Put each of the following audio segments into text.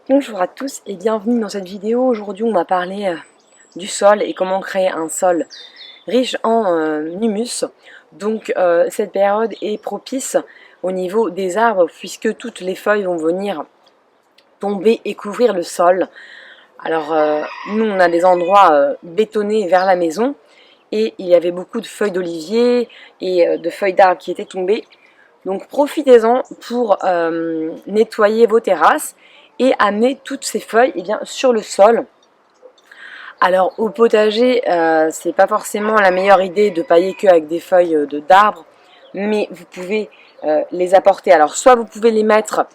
Bonjour à tous et bienvenue dans cette vidéo. Aujourd'hui on va parler du sol et comment créer un sol riche en humus. Donc cette période est propice au niveau des arbres puisque toutes les feuilles vont venir tomber et couvrir le sol. Alors nous on a des endroits bétonnés vers la maison et il y avait beaucoup de feuilles d'olivier et de feuilles d'arbres qui étaient tombées. Donc profitez-en pour nettoyer vos terrasses et amener toutes ces feuilles sur le sol. Alors au potager, c'est pas forcément la meilleure idée de pailler que avec des feuilles d'arbres, mais vous pouvez les apporter. Alors soit vous pouvez les mettre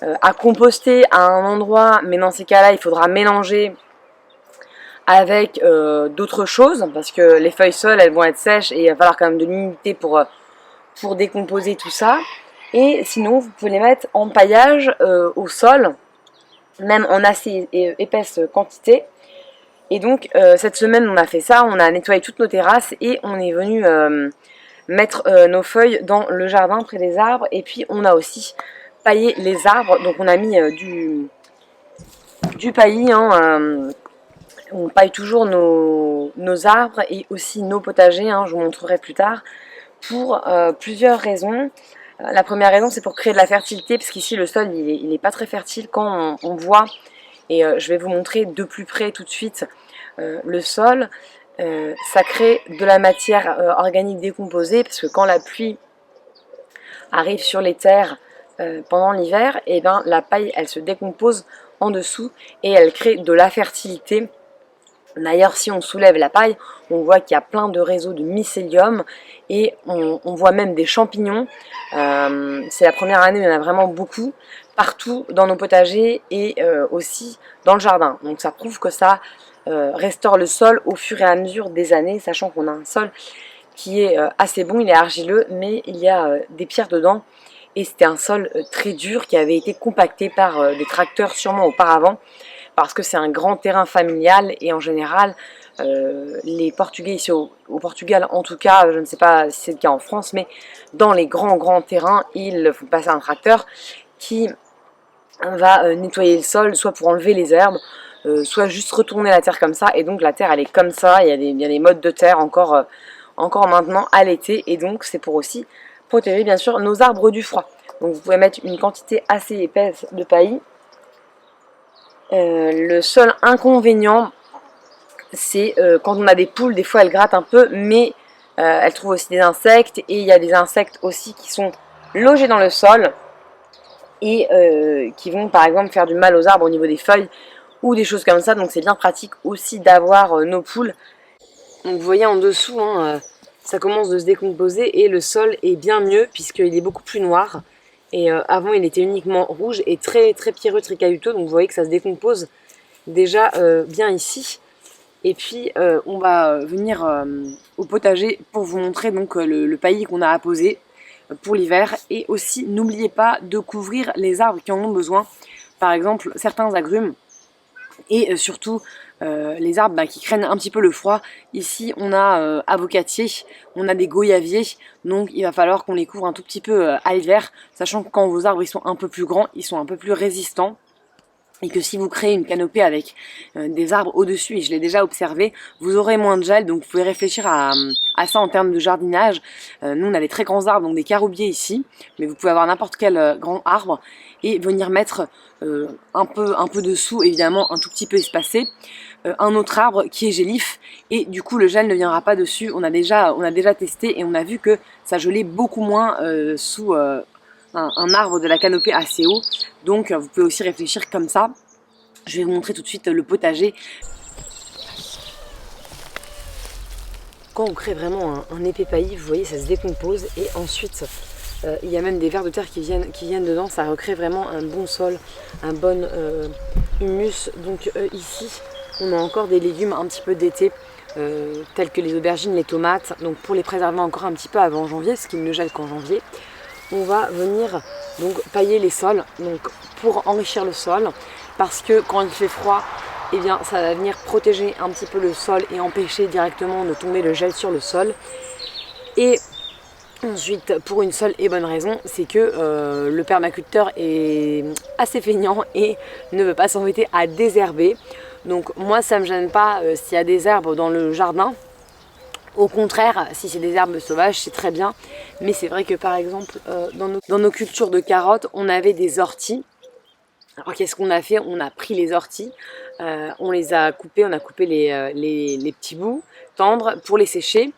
à composter à un endroit, mais dans ces cas-là, il faudra mélanger avec d'autres choses, parce que les feuilles seules, elles vont être sèches et il va falloir quand même de l'humidité pour décomposer tout ça. Et sinon, vous pouvez les mettre en paillage au sol, même en assez épaisse quantité. Et donc cette semaine on a fait ça, on a nettoyé toutes nos terrasses et on est venu mettre nos feuilles dans le jardin près des arbres. Et puis on a aussi paillé les arbres, donc on a mis du paillis, on paille toujours nos arbres et aussi nos potagers, je vous montrerai plus tard, pour plusieurs raisons. La première raison, c'est pour créer de la fertilité, parce qu'ici le sol il n'est pas très fertile quand on voit, et je vais vous montrer de plus près tout de suite le sol. Ça crée de la matière organique décomposée, parce que quand la pluie arrive sur les terres pendant l'hiver, et ben la paille elle se décompose en dessous et elle crée de la fertilité. D'ailleurs, si on soulève la paille, on voit qu'il y a plein de réseaux de mycélium et on voit même des champignons. C'est la première année où il y en a vraiment beaucoup, partout dans nos potagers et aussi dans le jardin. Donc ça prouve que ça restaure le sol au fur et à mesure des années, sachant qu'on a un sol qui est assez bon, il est argileux, mais il y a des pierres dedans. Et c'était un sol très dur qui avait été compacté par des tracteurs sûrement auparavant, parce que c'est un grand terrain familial et en général les Portugais ici au Portugal, en tout cas je ne sais pas si c'est le cas en France, mais dans les grands terrains ils font passer un tracteur qui va nettoyer le sol, soit pour enlever les herbes, soit juste retourner la terre comme ça. Et donc la terre elle est comme ça, il y a des modes de terre encore maintenant à l'été, et donc c'est pour aussi protéger bien sûr nos arbres du froid. Donc vous pouvez mettre une quantité assez épaisse de paillis. Le seul inconvénient, c'est quand on a des poules, des fois elles grattent un peu, mais elles trouvent aussi des insectes, et il y a des insectes aussi qui sont logés dans le sol et qui vont par exemple faire du mal aux arbres au niveau des feuilles ou des choses comme ça. Donc c'est bien pratique aussi d'avoir nos poules. Donc vous voyez en dessous, ça commence de se décomposer et le sol est bien mieux puisqu'il est beaucoup plus noir. Et avant il était uniquement rouge et très pierreux, très caillouteux, donc vous voyez que ça se décompose déjà bien ici. Et puis on va venir au potager pour vous montrer donc le paillis qu'on a apposé pour l'hiver. Et aussi n'oubliez pas de couvrir les arbres qui en ont besoin, par exemple certains agrumes et surtout les arbres qui craignent un petit peu le froid. Ici on a avocatier, on a des goyaviers, donc il va falloir qu'on les couvre un tout petit peu à l'hiver, sachant que quand vos arbres ils sont un peu plus grands, ils sont un peu plus résistants. Et que si vous créez une canopée avec des arbres au-dessus, et je l'ai déjà observé, vous aurez moins de gel. Donc vous pouvez réfléchir à ça en termes de jardinage. Nous on a des très grands arbres, donc des caroubiers ici, mais vous pouvez avoir n'importe quel grand arbre et venir mettre un peu dessous, évidemment un tout petit peu espacé, un autre arbre qui est gélif, et du coup le gel ne viendra pas dessus. On a déjà testé et on a vu que ça gelait beaucoup moins sous un arbre de la canopée assez haut. Donc vous pouvez aussi réfléchir comme ça. Je vais vous montrer tout de suite le potager. Quand on crée vraiment un épais paillis, vous voyez ça se décompose, et ensuite il y a même des vers de terre qui viennent dedans. Ça recrée vraiment un bon sol, un bon humus. Donc ici on a encore des légumes un petit peu d'été, tels que les aubergines, les tomates. Donc pour les préserver encore un petit peu avant janvier, parce qu'ils ne gèlent qu'en janvier, on va venir donc pailler les sols, donc pour enrichir le sol, parce que quand il fait froid, eh bien ça va venir protéger un petit peu le sol et empêcher directement de tomber le gel sur le sol. Et Ensuite, pour une seule et bonne raison, c'est que le permaculteur est assez feignant et ne veut pas s'embêter à désherber. Donc moi, ça ne me gêne pas s'il y a des herbes dans le jardin. Au contraire, si c'est des herbes sauvages, c'est très bien. Mais c'est vrai que par exemple, dans nos cultures de carottes, on avait des orties. Alors qu'est-ce qu'on a fait? On a pris les orties, on les a coupées, on a coupé les petits bouts tendres pour les sécher.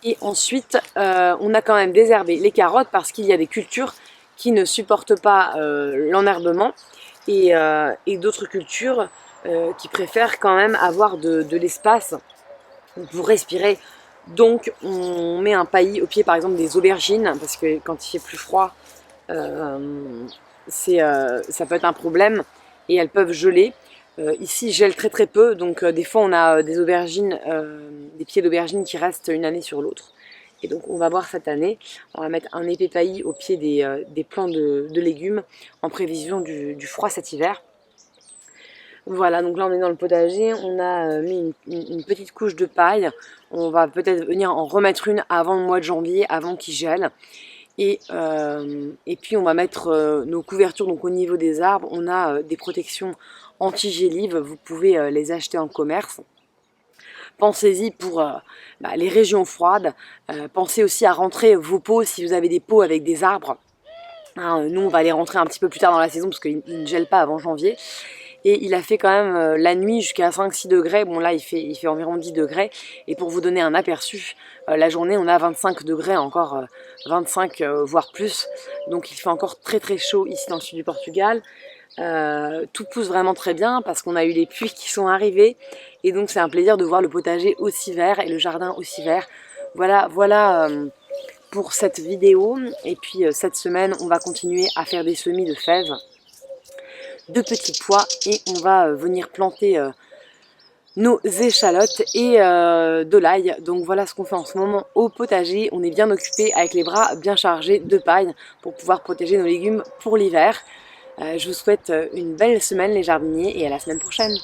Et ensuite, on a quand même désherbé les carottes parce qu'il y a des cultures qui ne supportent pas l'enherbement et d'autres cultures qui préfèrent quand même avoir de l'espace pour respirer. Donc on met un paillis au pied par exemple des aubergines parce que quand il fait plus froid, ça peut être un problème et elles peuvent geler. Ici, ils gèlent très très peu, donc des fois on a des aubergines, des pieds d'aubergines qui restent une année sur l'autre. Et donc on va voir cette année, on va mettre un épais paillis au pied des plants de légumes en prévision du froid cet hiver. Voilà, donc là on est dans le potager, on a mis une petite couche de paille, on va peut-être venir en remettre une avant le mois de janvier, avant qu'il gèle. Et puis on va mettre nos couvertures, donc au niveau des arbres, on a des protections anti-gélives, vous pouvez les acheter en commerce. Pensez-y pour les régions froides, pensez aussi à rentrer vos pots si vous avez des pots avec des arbres. Hein, nous on va les rentrer un petit peu plus tard dans la saison parce qu'ils ne gèlent pas avant janvier. Et il a fait quand même la nuit jusqu'à 5-6 degrés. Bon là il fait environ 10 degrés. Et pour vous donner un aperçu, la journée on a 25 degrés, encore 25 voire plus. Donc il fait encore très très chaud ici dans le sud du Portugal. Tout pousse vraiment très bien parce qu'on a eu les pluies qui sont arrivées. Et donc c'est un plaisir de voir le potager aussi vert et le jardin aussi vert. Voilà pour cette vidéo. Et puis cette semaine on va continuer à faire des semis de fèves, de petits pois, et on va venir planter nos échalotes et de l'ail. Donc voilà ce qu'on fait en ce moment au potager. On est bien occupé avec les bras bien chargés de paille pour pouvoir protéger nos légumes pour l'hiver. Je vous souhaite une belle semaine les jardiniers et à la semaine prochaine.